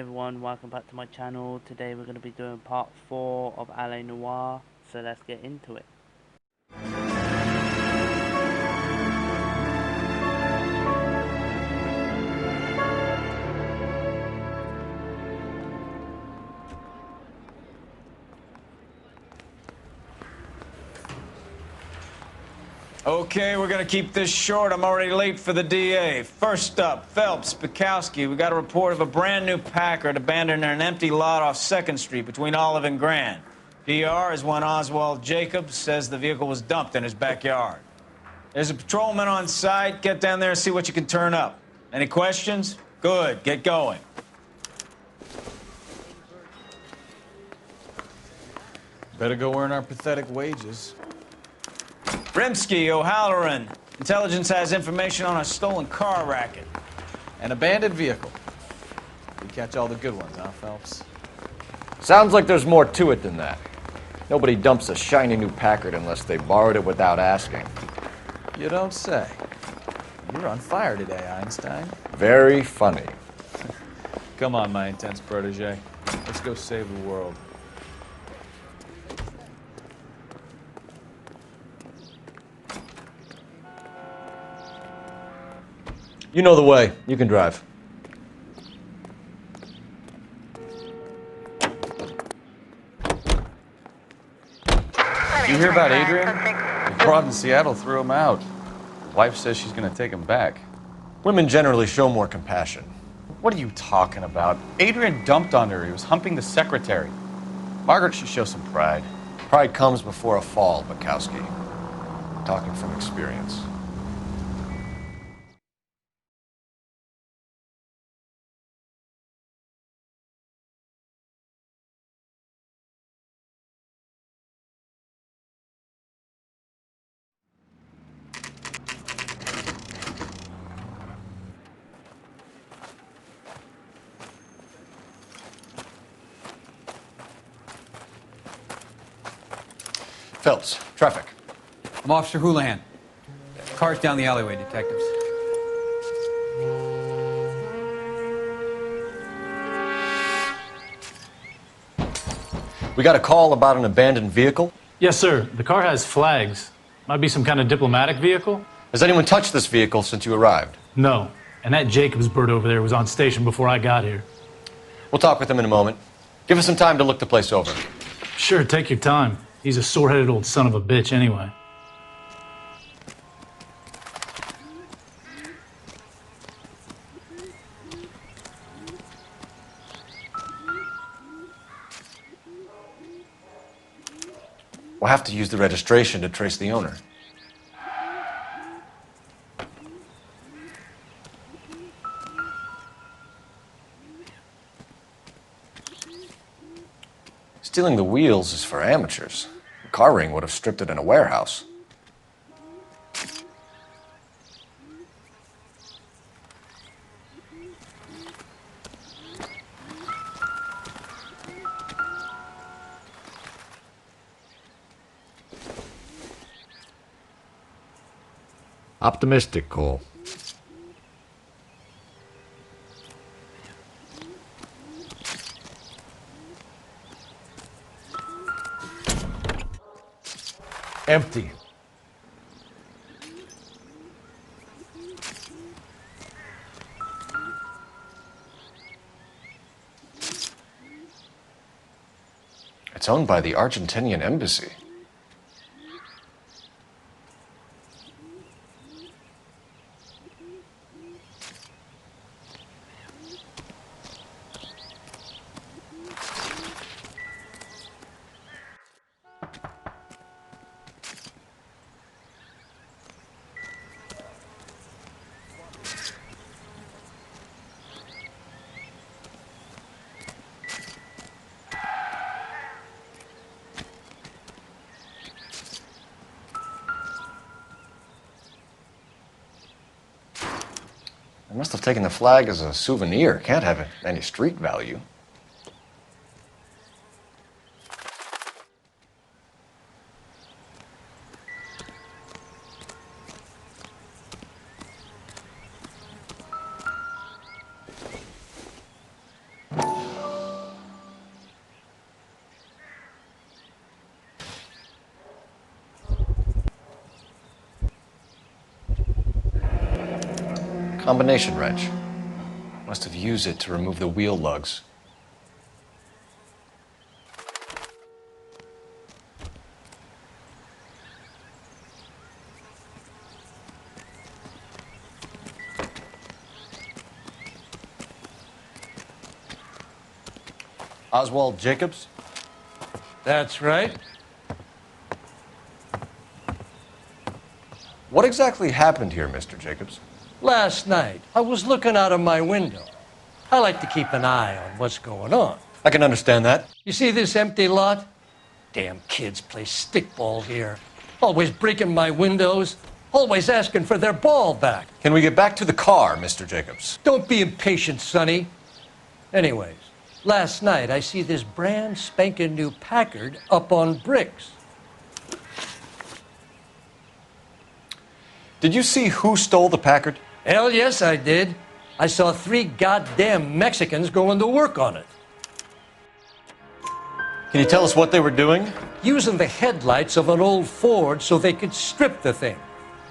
everyone, welcome back to my channel. Today we're going to be doing part 4 of Noire, so let's get into it. Okay, we're gonna keep this short. I'm already late for the DA. First up, Phelps, Bukowski. We got a report of a brand new Packard abandoned in an empty lot off 2nd Street between Olive and Grand. PR is one Oswald Jacobs says the vehicle was dumped in his backyard. There's a patrolman on site. Get down there and see what you can turn up. Any questions? Good, get going. Better go earn our pathetic wages. Rimsky, O'Halloran. Intelligence has information on a stolen car racket. An abandoned vehicle. We catch all the good ones, huh, Phelps? Sounds like there's more to it than that. Nobody dumps a shiny new Packard unless they borrowed it without asking. You don't say. You're on fire today, Einstein. Very funny. Come on, my intense protege. Let's go save the world. You know the way. You can drive. You hear about Adrian? The broad in Seattle threw him out. Wife says she's gonna take him back. Women generally show more compassion. What are you talking about? Adrian dumped on her. He was humping the secretary. Margaret should show some pride. Pride comes before a fall, Bukowski. Talking from experience. Phelps, traffic. I'm Officer Houlihan. Car's down the alleyway, detectives. We got a call about an abandoned vehicle. Yes, sir. The car has flags. Might be some kind of diplomatic vehicle? Has anyone touched this vehicle since you arrived? No. And that Jacobs bird over there was on station before I got here. We'll talk with him in a moment. Give us some time to look the place over. Sure, take your time. He's a sore-headed old son of a bitch anyway. We'll have to use the registration to trace the owner. Stealing the wheels is for amateurs. A car ring would have stripped it in a warehouse. Optimistic, Cole. Empty. It's owned by the Argentinian embassy. They must have taken the flag as a souvenir. Can't have any street value. Combination wrench. Must have used it to remove the wheel lugs. Oswald Jacobs? That's right. What exactly happened here, Mr. Jacobs? Last night, I was looking out of my window. I like to keep an eye on what's going on. I can understand that. You see this empty lot? Damn kids play stickball here. Always breaking my windows. Always asking for their ball back. Can we get back to the car, Mr. Jacobs? Don't be impatient, Sonny. Anyways, last night I see this brand spanking new Packard up on bricks. Did you see who stole the Packard? Hell yes, I did. I saw 3 goddamn Mexicans going to work on it. Can you tell us what they were doing? Using the headlights of an old Ford so they could strip the thing.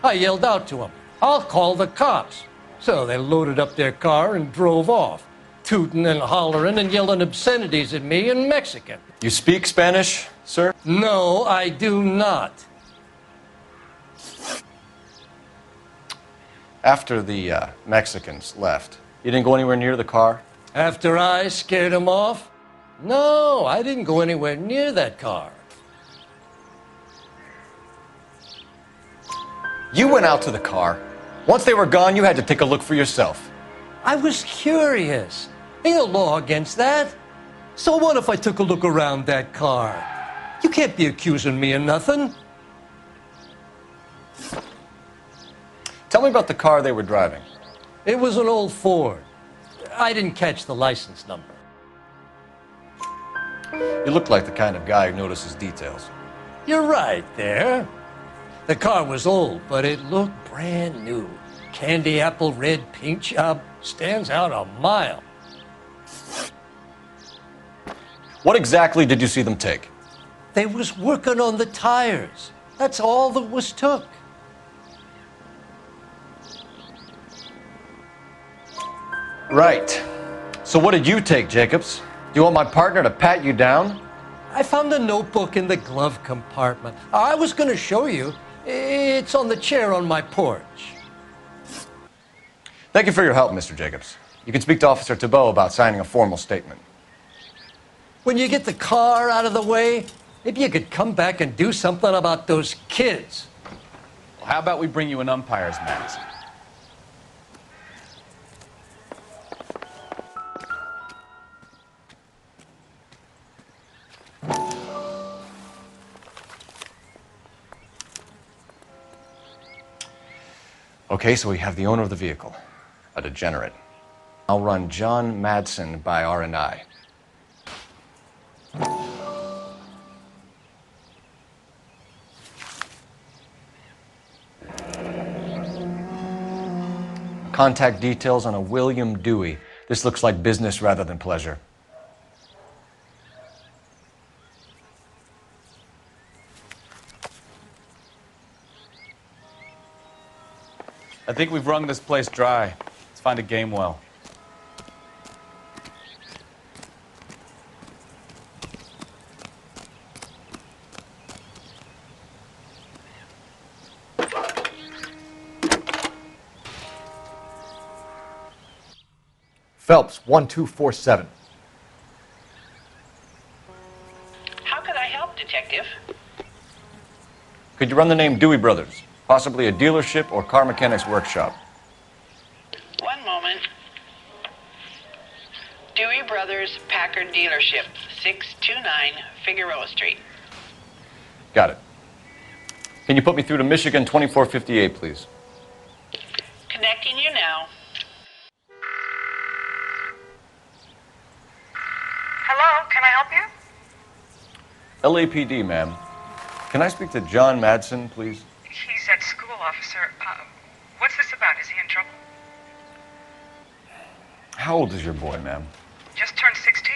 I yelled out to them, "I'll call the cops." So they loaded up their car and drove off, tooting and hollering and yelling obscenities at me in Mexican. You speak Spanish, sir? No, I do not. After the Mexicans left, you didn't go anywhere near the car? After I scared them off? No, I didn't go anywhere near that car. You went out to the car. Once they were gone, you had to take a look for yourself. I was curious. Ain't no law against that. So what if I took a look around that car? You can't be accusing me of nothing. Tell me about the car they were driving. It was an old Ford. I didn't catch the license number. You look like the kind of guy who notices details. You're right there. The car was old, but it looked brand new. Candy apple red paint job stands out a mile. What exactly did you see them take? They was working on the tires. That's all that was took. Right. So what did you take, Jacobs? Do you want my partner to pat you down? I found a notebook in the glove compartment. I was going to show you. It's on the chair on my porch. Thank you for your help, Mr. Jacobs. You can speak to Officer Thibault about signing a formal statement. When you get the car out of the way, maybe you could come back and do something about those kids. Well, how about we bring you an umpire's mask? Okay, so we have the owner of the vehicle, a degenerate. I'll run John Madsen by R&I. Contact details on a William Dewey. This looks like business rather than pleasure. I think we've wrung this place dry. Let's find a game well. Phelps, 1247. How could I help, Detective? Could you run the name Dewey Brothers? Possibly a dealership or car mechanics workshop. One moment. Dewey Brothers Packard Dealership, 629 Figueroa Street. Got it. Can you put me through to Michigan 2458, please? Connecting you now. Hello, can I help you? LAPD, ma'am. Can I speak to John Madsen, please? He's at school, officer. What's this about? Is he in trouble? How old is your boy, ma'am? Just turned 16.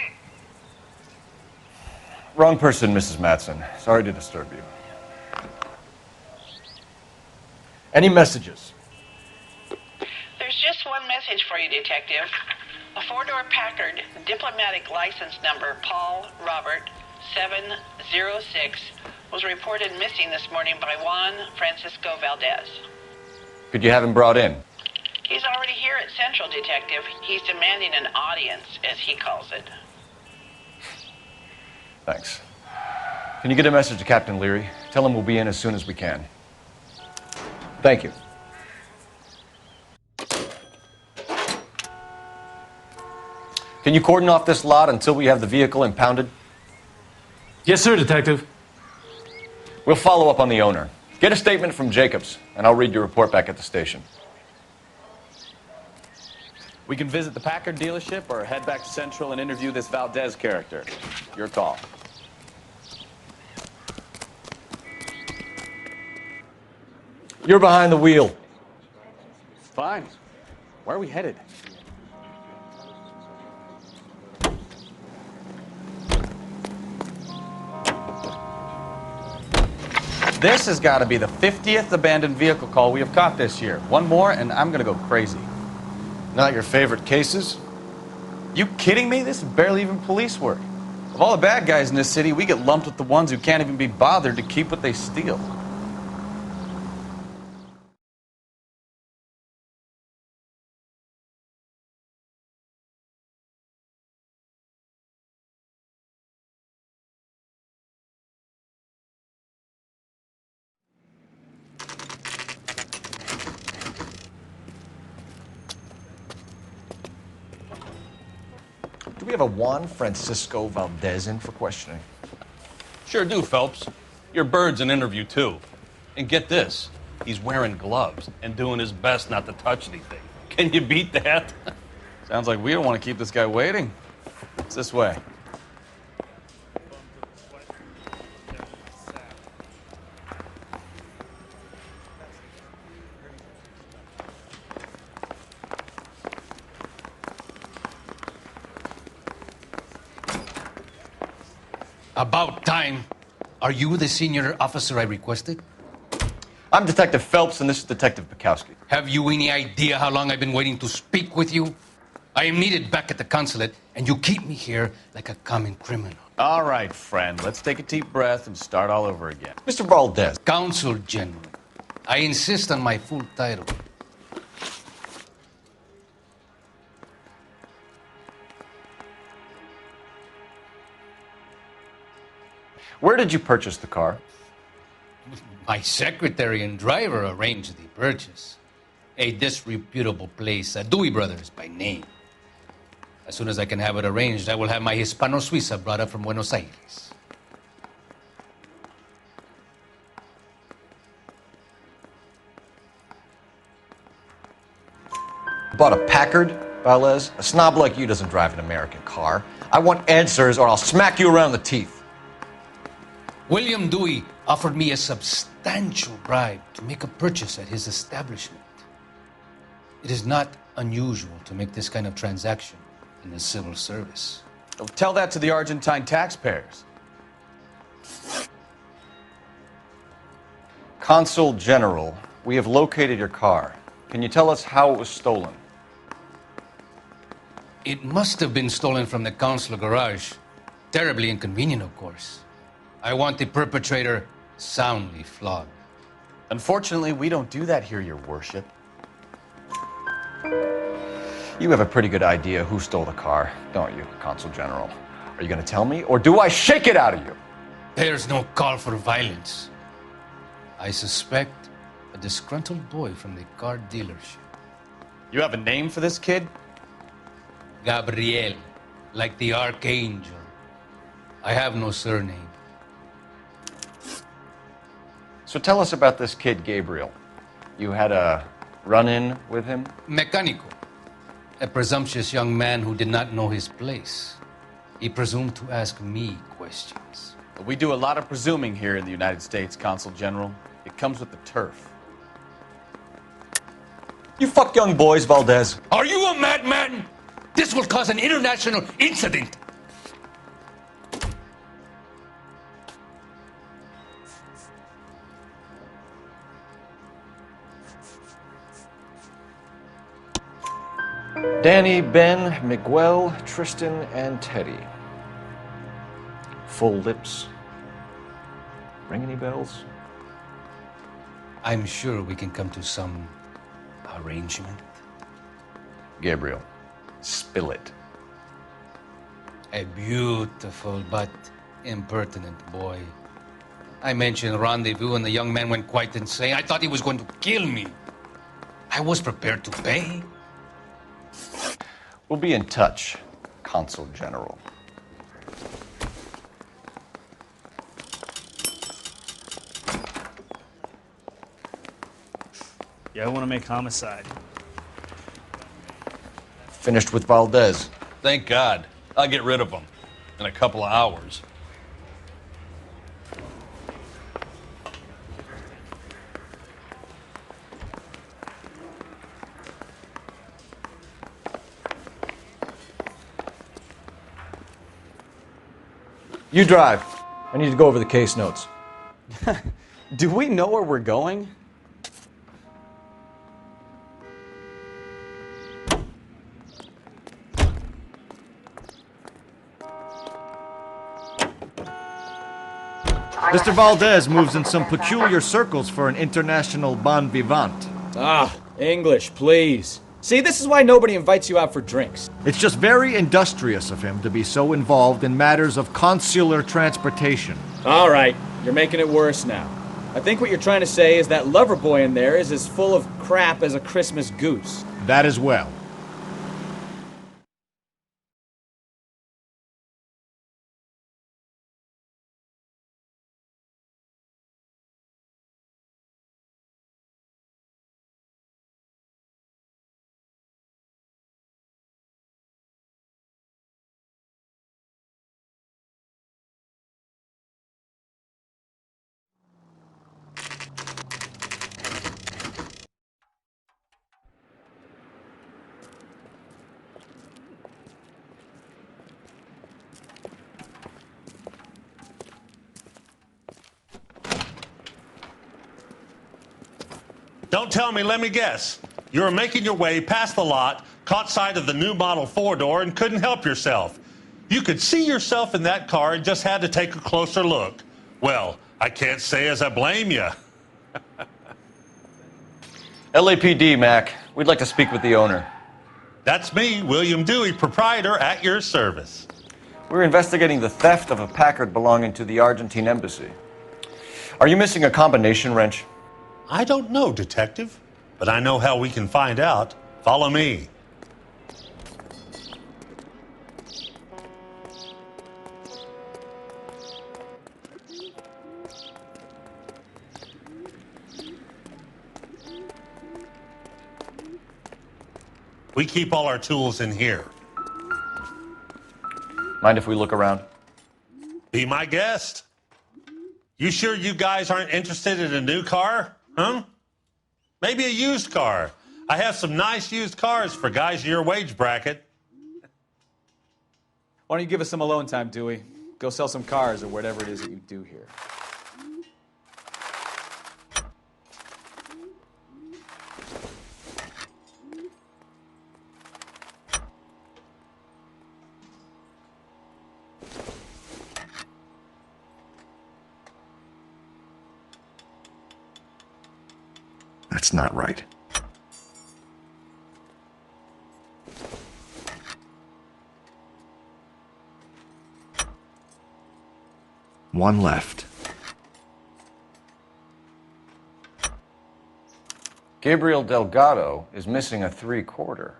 Wrong person, Mrs. Madsen. Sorry to disturb you. Any messages? There's Just one message for you, Detective. A four-door Packard, diplomatic license number Paul Robert 706, was reported missing this morning by Juan Francisco Valdez. Could you have him brought in? He's already here at Central, Detective. He's demanding an audience, as he calls it. Thanks. Can you get a message to Captain Leary? Tell him we'll be in as soon as we can. Thank you. Can you cordon off this lot until we have the vehicle impounded? Yes, sir, Detective. We'll follow up on the owner. Get a statement from Jacobs, and I'll read your report back at the station. We can visit the Packard dealership or head back to Central and interview this Valdez character. Your call. You're behind the wheel. Fine. Where are we headed? This has got to be the 50th abandoned vehicle call we have caught this year. One more, and I'm going to go crazy. Not your favorite cases? You kidding me? This is barely even police work. Of all the bad guys in this city, we get lumped with the ones who can't even be bothered to keep what they steal. Do we have a Juan Francisco Valdez in for questioning? Sure do, Phelps. Your bird's an interview, too. And get this, he's wearing gloves and doing his best not to touch anything. Can you beat that? Sounds like we don't want to keep this guy waiting. It's this way. About time. Are you the senior officer I requested? I'm Detective Phelps, and this is Detective Bukowski. Have you any idea how long I've been waiting to speak with you? I am needed back at the consulate, and you keep me here like a common criminal. All right, friend. Let's take a deep breath and start all over again. Mr. Valdez. Consul General. I insist on my full title. Where did you purchase the car? My secretary and driver arranged the purchase. A disreputable place, Dewey Brothers by name. As soon as I can have it arranged, I will have my Hispano Suiza brought up from Buenos Aires. Bought a Packard, Valdez? A snob like you doesn't drive an American car. I want answers, or I'll smack you around the teeth. William Dewey offered me a substantial bribe to make a purchase at his establishment. It is not unusual to make this kind of transaction in the civil service. Well, tell that to the Argentine taxpayers. Consul General, we have located your car. Can you tell us how it was stolen? It must have been stolen from the consular garage. Terribly inconvenient, of course. I want the perpetrator soundly flogged. Unfortunately, we don't do that here, Your Worship. You have a pretty good idea who stole the car, don't you, Consul General? Are you going to tell me, or do I shake it out of you? There's no call for violence. I suspect a disgruntled boy from the car dealership. You have a name for this kid? Gabriel, like the archangel. I have no surname. So tell us about this kid, Gabriel. You had a run-in with him? Mecánico, a presumptuous young man who did not know his place. He presumed to ask me questions. We do a lot of presuming here in the United States, Consul General. It comes with the turf. You fuck young boys, Valdez. Are you a madman? This will cause an international incident. Danny, Ben, Miguel, Tristan, and Teddy. Full lips. Ring any bells? I'm sure we can come to some arrangement. Gabriel, spill it. A beautiful but impertinent boy. I mentioned rendezvous and the young man went quite insane. I thought he was going to kill me. I was prepared to pay. We'll be in touch, Consul General. Yeah, I want to make homicide. Finished with Valdez. Thank God. I'll get rid of him in a couple of hours. You drive. I need to go over the case notes. Do we know where we're going? Mr. Valdez moves in some peculiar circles for an international bon vivant. Ah, English, please. See, this is why nobody invites you out for drinks. It's just very industrious of him to be so involved in matters of consular transportation. All right, you're making it worse now. I think what you're trying to say is that lover boy in there is as full of crap as a Christmas goose. That as well. Don't tell me, let me guess. You were making your way past the lot, caught sight of the new model four-door, and couldn't help yourself. You could see yourself in that car and just had to take a closer look. Well, I can't say as I blame you. LAPD, Mac. We'd like to speak with the owner. That's me, William Dewey, proprietor, at your service. We're investigating the theft of a Packard belonging to the Argentine embassy. Are you missing a combination wrench? I don't know, Detective, but I know how we can find out. Follow me. We keep all our tools in here. Mind if we look around? Be my guest. You sure you guys aren't interested in a new car? Huh? Maybe a used car. I have some nice used cars for guys in your wage bracket. Why don't you give us some alone time, Dewey? Go sell some cars or whatever it is that you do here. That's not right. One left. Gabriel Delgado is missing a 3/4.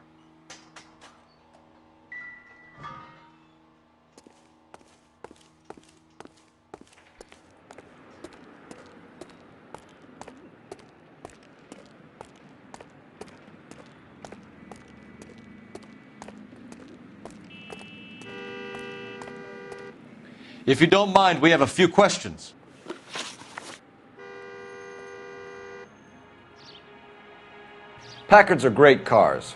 If you don't mind, we have a few questions. Packards are great cars,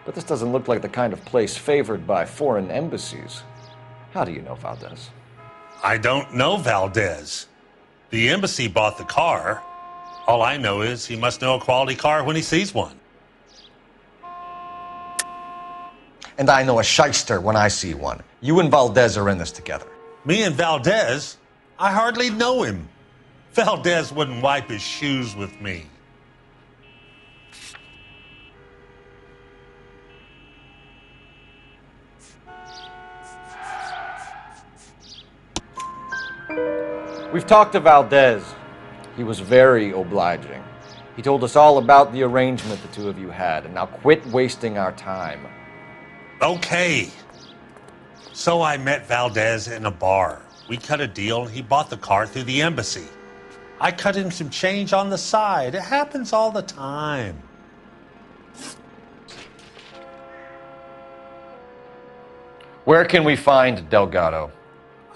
but this doesn't look like the kind of place favored by foreign embassies. How do you know Valdez? I don't know Valdez. The embassy bought the car. All I know is he must know a quality car when he sees one. And I know a shyster when I see one. You and Valdez are in this together. Me and Valdez? I hardly know him. Valdez wouldn't wipe his shoes with me. We've talked to Valdez. He was very obliging. He told us all about the arrangement the two of you had, and now quit wasting our time. Okay. So I met Valdez in a bar. We cut a deal, and he bought the car through the embassy. I cut him some change on the side. It happens all the time. Where can we find Delgado?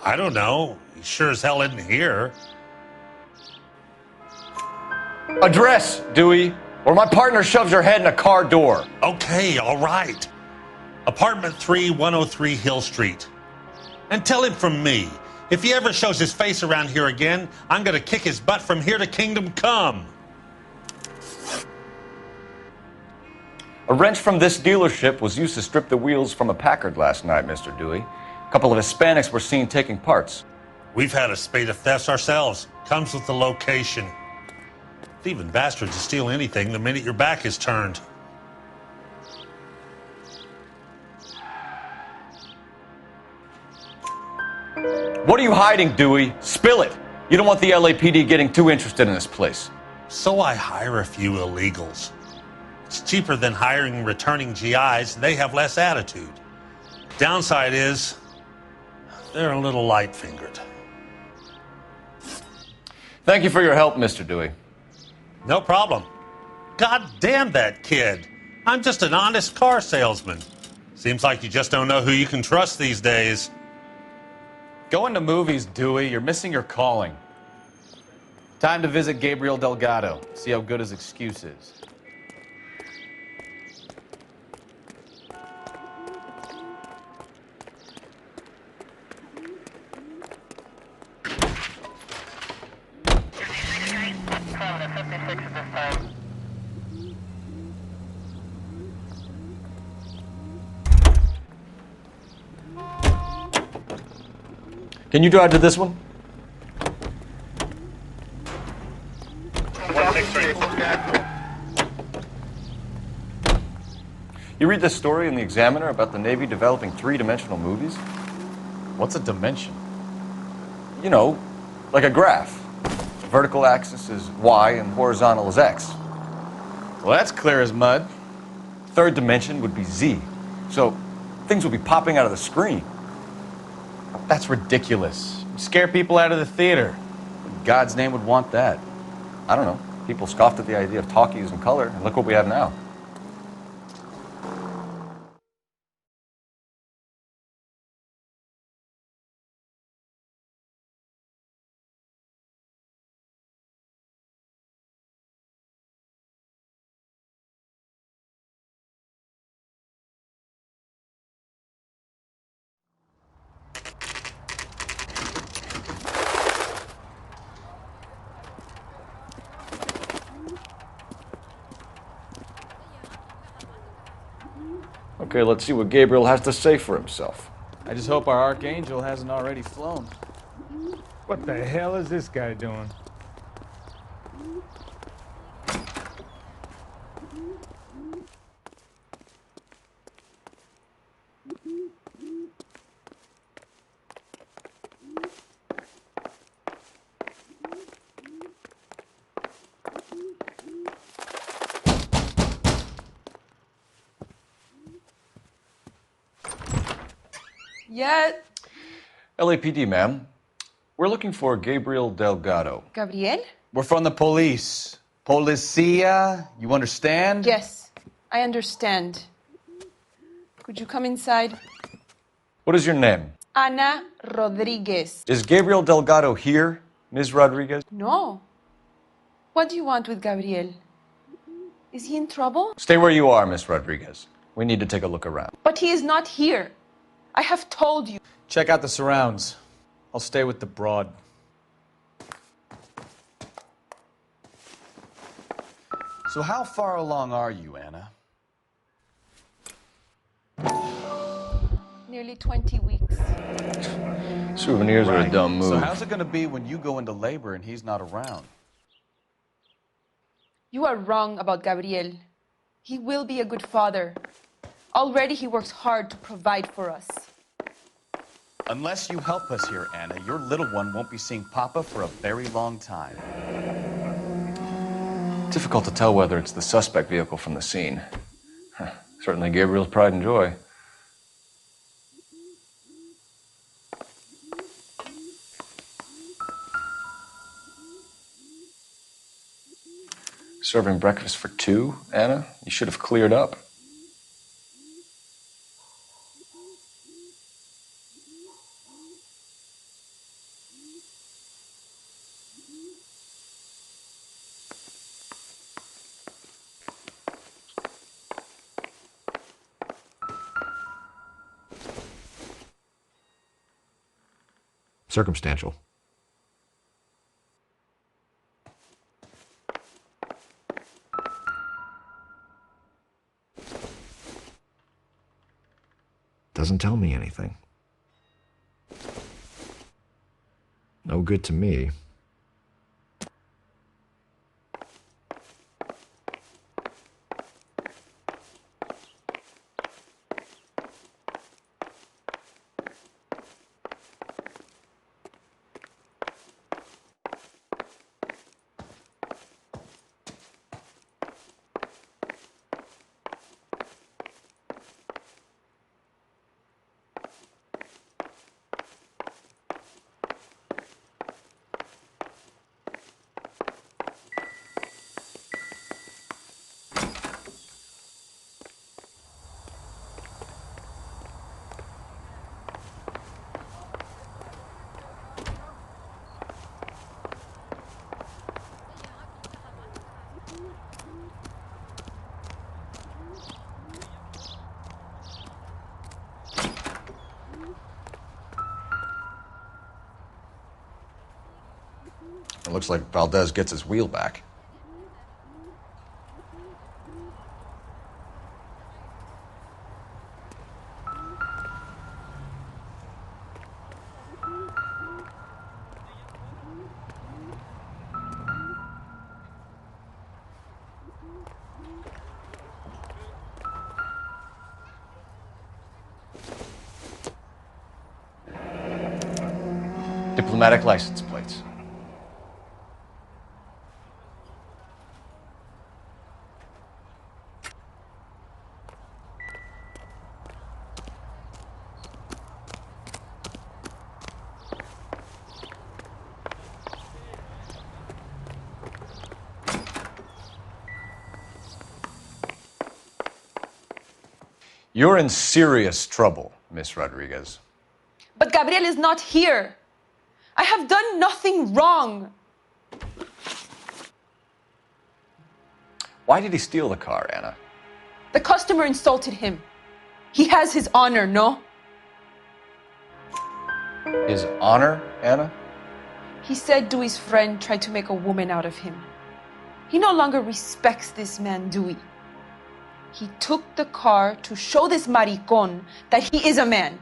I don't know. He sure as hell isn't here. Address, Dewey, or my partner shoves your head in a car door. Okay, all right. Apartment 3, 103 Hill Street. And tell him from me, if he ever shows his face around here again, I'm gonna kick his butt from here to Kingdom Come. A wrench from this dealership was used to strip the wheels from a Packard last night, Mr. Dewey. A couple of Hispanics were seen taking parts. We've had a spate of thefts ourselves. Comes with the location. Thieving bastards will steal anything the minute your back is turned. What are you hiding, Dewey? Spill it. You don't want the LAPD getting too interested in this place. So I hire a few illegals. It's cheaper than hiring returning GIs. They have less attitude. Downside is, they're a little light-fingered. Thank you for your help, Mr. Dewey. No problem. God damn that kid. I'm just an honest car salesman. Seems like you just don't know who you can trust these days. Going to movies, Dewey. You're missing your calling. Time to visit Gabriel Delgado. See how good his excuse is. Can you drive to this one? You read this story in the Examiner about the Navy developing three-dimensional movies? What's a dimension? You know, like a graph. The vertical axis is Y and horizontal is X. Well, that's clear as mud. Third dimension would be Z. So things would be popping out of the screen. That's ridiculous. You scare people out of the theater. In God's name would want that. I don't know. People scoffed at the idea of talkies in color, and look what we have now. Okay, let's see what Gabriel has to say for himself. I just hope our Archangel hasn't already flown. What the hell is this guy doing? Yeah. LAPD, ma'am. We're looking for Gabriel Delgado. Gabriel? We're from the police. Policia, you understand? Yes, I understand. Could you come inside? What is your name? Ana Rodriguez. Is Gabriel Delgado here, Ms. Rodriguez? No. What do you want with Gabriel? Is he in trouble? Stay where you are, Ms. Rodriguez. We need to take a look around. But he is not here. I have told you. Check out the surrounds. I'll stay with the broad. So how far along are you, Anna? Nearly 20 weeks. Souvenirs are a dumb move. So how's it going to be when you go into labor and he's not around? You are wrong about Gabriel. He will be a good father. Already he works hard to provide for us. Unless you help us here, Anna, your little one won't be seeing Papa for a very long time. Difficult to tell whether it's the suspect vehicle from the scene. Certainly Gabriel's pride and joy. Serving breakfast for two, Anna? You should have cleared up. Circumstantial. Doesn't tell me anything. No good to me. It looks like Valdez gets his wheel back. Diplomatic license plates. You're in serious trouble, Miss Rodriguez. But Gabriel is not here. I have done nothing wrong. Why did he steal the car, Anna? The customer insulted him. He has his honor, no? His honor, Anna? He said Dewey's friend tried to make a woman out of him. He no longer respects this man, Dewey. He took the car to show this maricón that he is a man.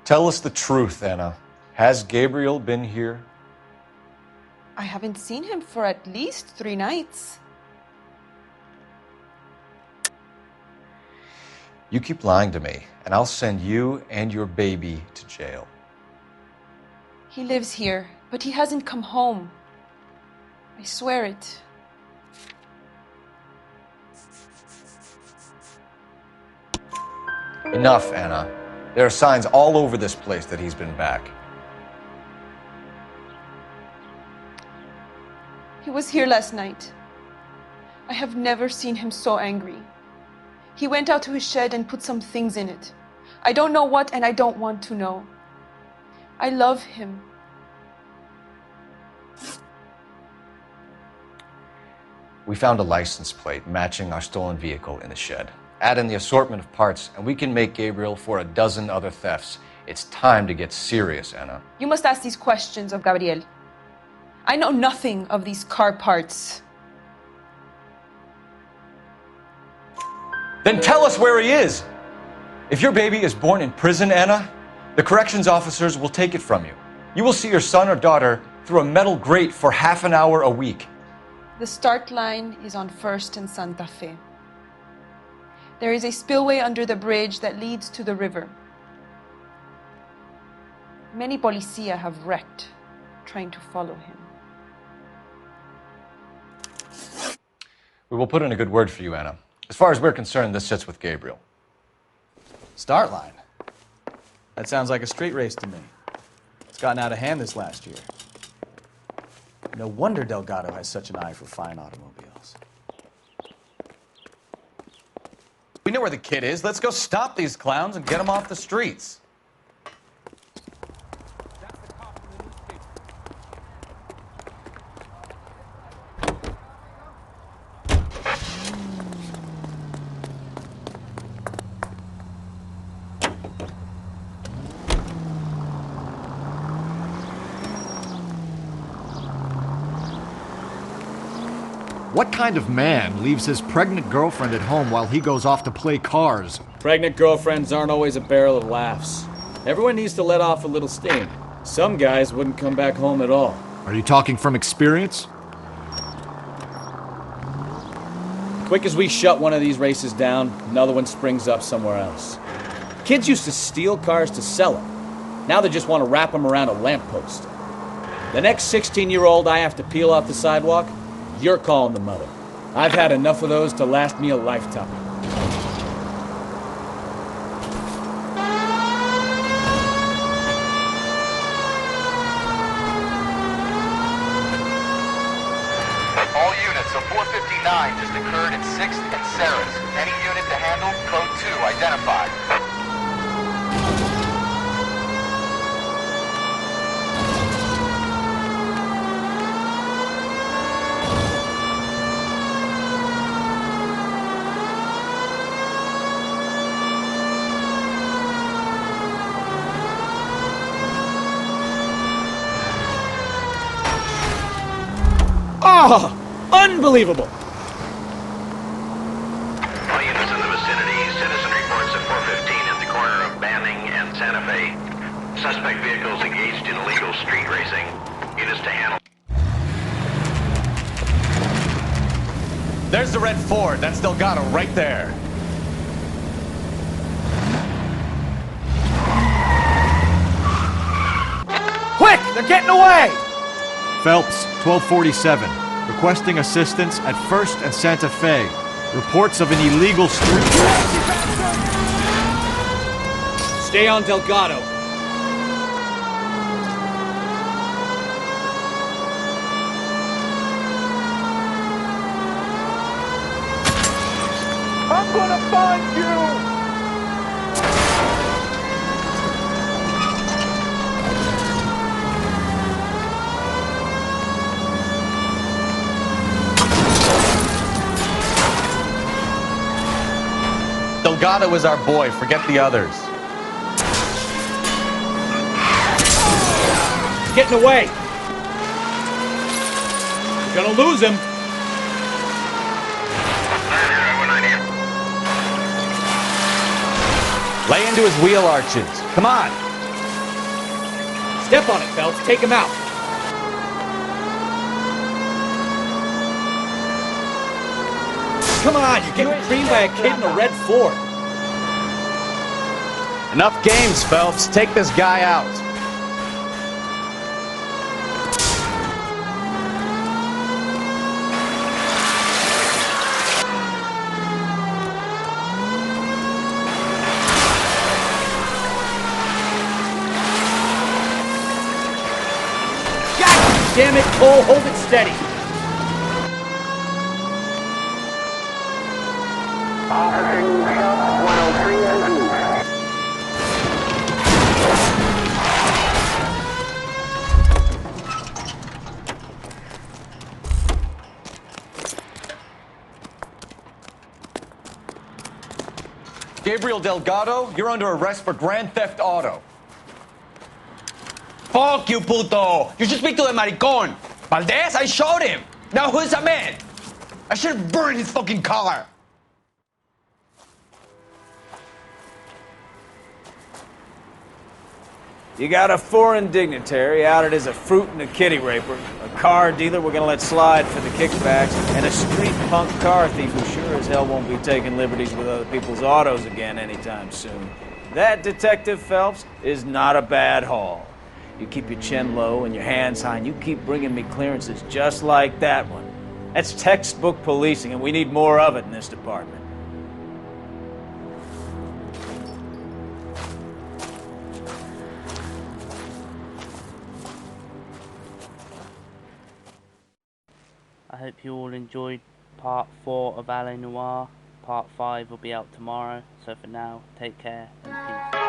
Tell us the truth, Anna. Has Gabriel been here? I haven't seen him for at least 3 nights. You keep lying to me, and I'll send you and your baby to jail. He lives here, but he hasn't come home. I swear it. Enough, Anna. There are signs all over this place that he's been back. He was here last night. I have never seen him so angry. He went out to his shed and put some things in it. I don't know what, and I don't want to know. I love him. We found a license plate matching our stolen vehicle in the shed. Add in the assortment of parts, and we can make Gabriel for a dozen other thefts. It's time to get serious, Anna. You must ask these questions of Gabriel. I know nothing of these car parts. Then tell us where he is! If your baby is born in prison, Anna, the corrections officers will take it from you. You will see your son or daughter through a metal grate for half an hour a week. The start line is on 1st and Santa Fe. There is a spillway under the bridge that leads to the river. Many policia have wrecked trying to follow him. We will put in a good word for you, Anna. As far as we're concerned, this sits with Gabriel. Start line. That sounds like a street race to me. It's gotten out of hand this last year. No wonder Delgado has such an eye for fine automobiles. We know where the kid is. Let's go stop these clowns and get them off the streets. What kind of man leaves his pregnant girlfriend at home while he goes off to play cars? Pregnant girlfriends aren't always a barrel of laughs. Everyone needs to let off a little steam. Some guys wouldn't come back home at all. Are you talking from experience? Quick as we shut one of these races down, another one springs up somewhere else. Kids used to steal cars to sell them. Now they just want to wrap them around a lamppost. The next 16-year-old I have to peel off the sidewalk, you're calling the mother. I've had enough of those to last me a lifetime. All units, a 459 just occurred at 6th and Sarah's. Any unit to handle, code 2, identified. Oh, unbelievable! All units in the vicinity, citizen reports at 415 at the corner of Banning and Santa Fe. Suspect vehicles engaged in illegal street racing. Units to handle. There's the red Ford. That's Delgado right there. Quick! They're getting away! Phelps, 1247. Requesting assistance at 1st and Santa Fe. Reports of an illegal street. Stay on Delgado. I'm gonna find you! Delgado is our boy. Forget the others. He's getting away. We're gonna lose him. Lay into his wheel arches. Come on. Step on it, Phelps. Take him out. Come on, you're getting creamed by a kid in a red Ford. Enough games, Phelps. Take this guy out. God damn it, Cole. Hold it steady. Gabriel Delgado, you're under arrest for grand theft auto. Fuck you, puto! You should speak to the maricon! Valdez, I showed him! Now who's a man? I should burn his fucking car! You got a foreign dignitary outed as a fruit and a kitty raper, a car dealer we're gonna let slide for the kickbacks, and a street punk car thief who sure as hell won't be taking liberties with other people's autos again anytime soon. That, Detective Phelps, is not a bad haul. You keep your chin low and your hands high, and you keep bringing me clearances just like that one. That's textbook policing, and we need more of it in this department. I hope you all enjoyed part 4 of LA Noire. Part 5 will be out tomorrow, so for now, take care and peace.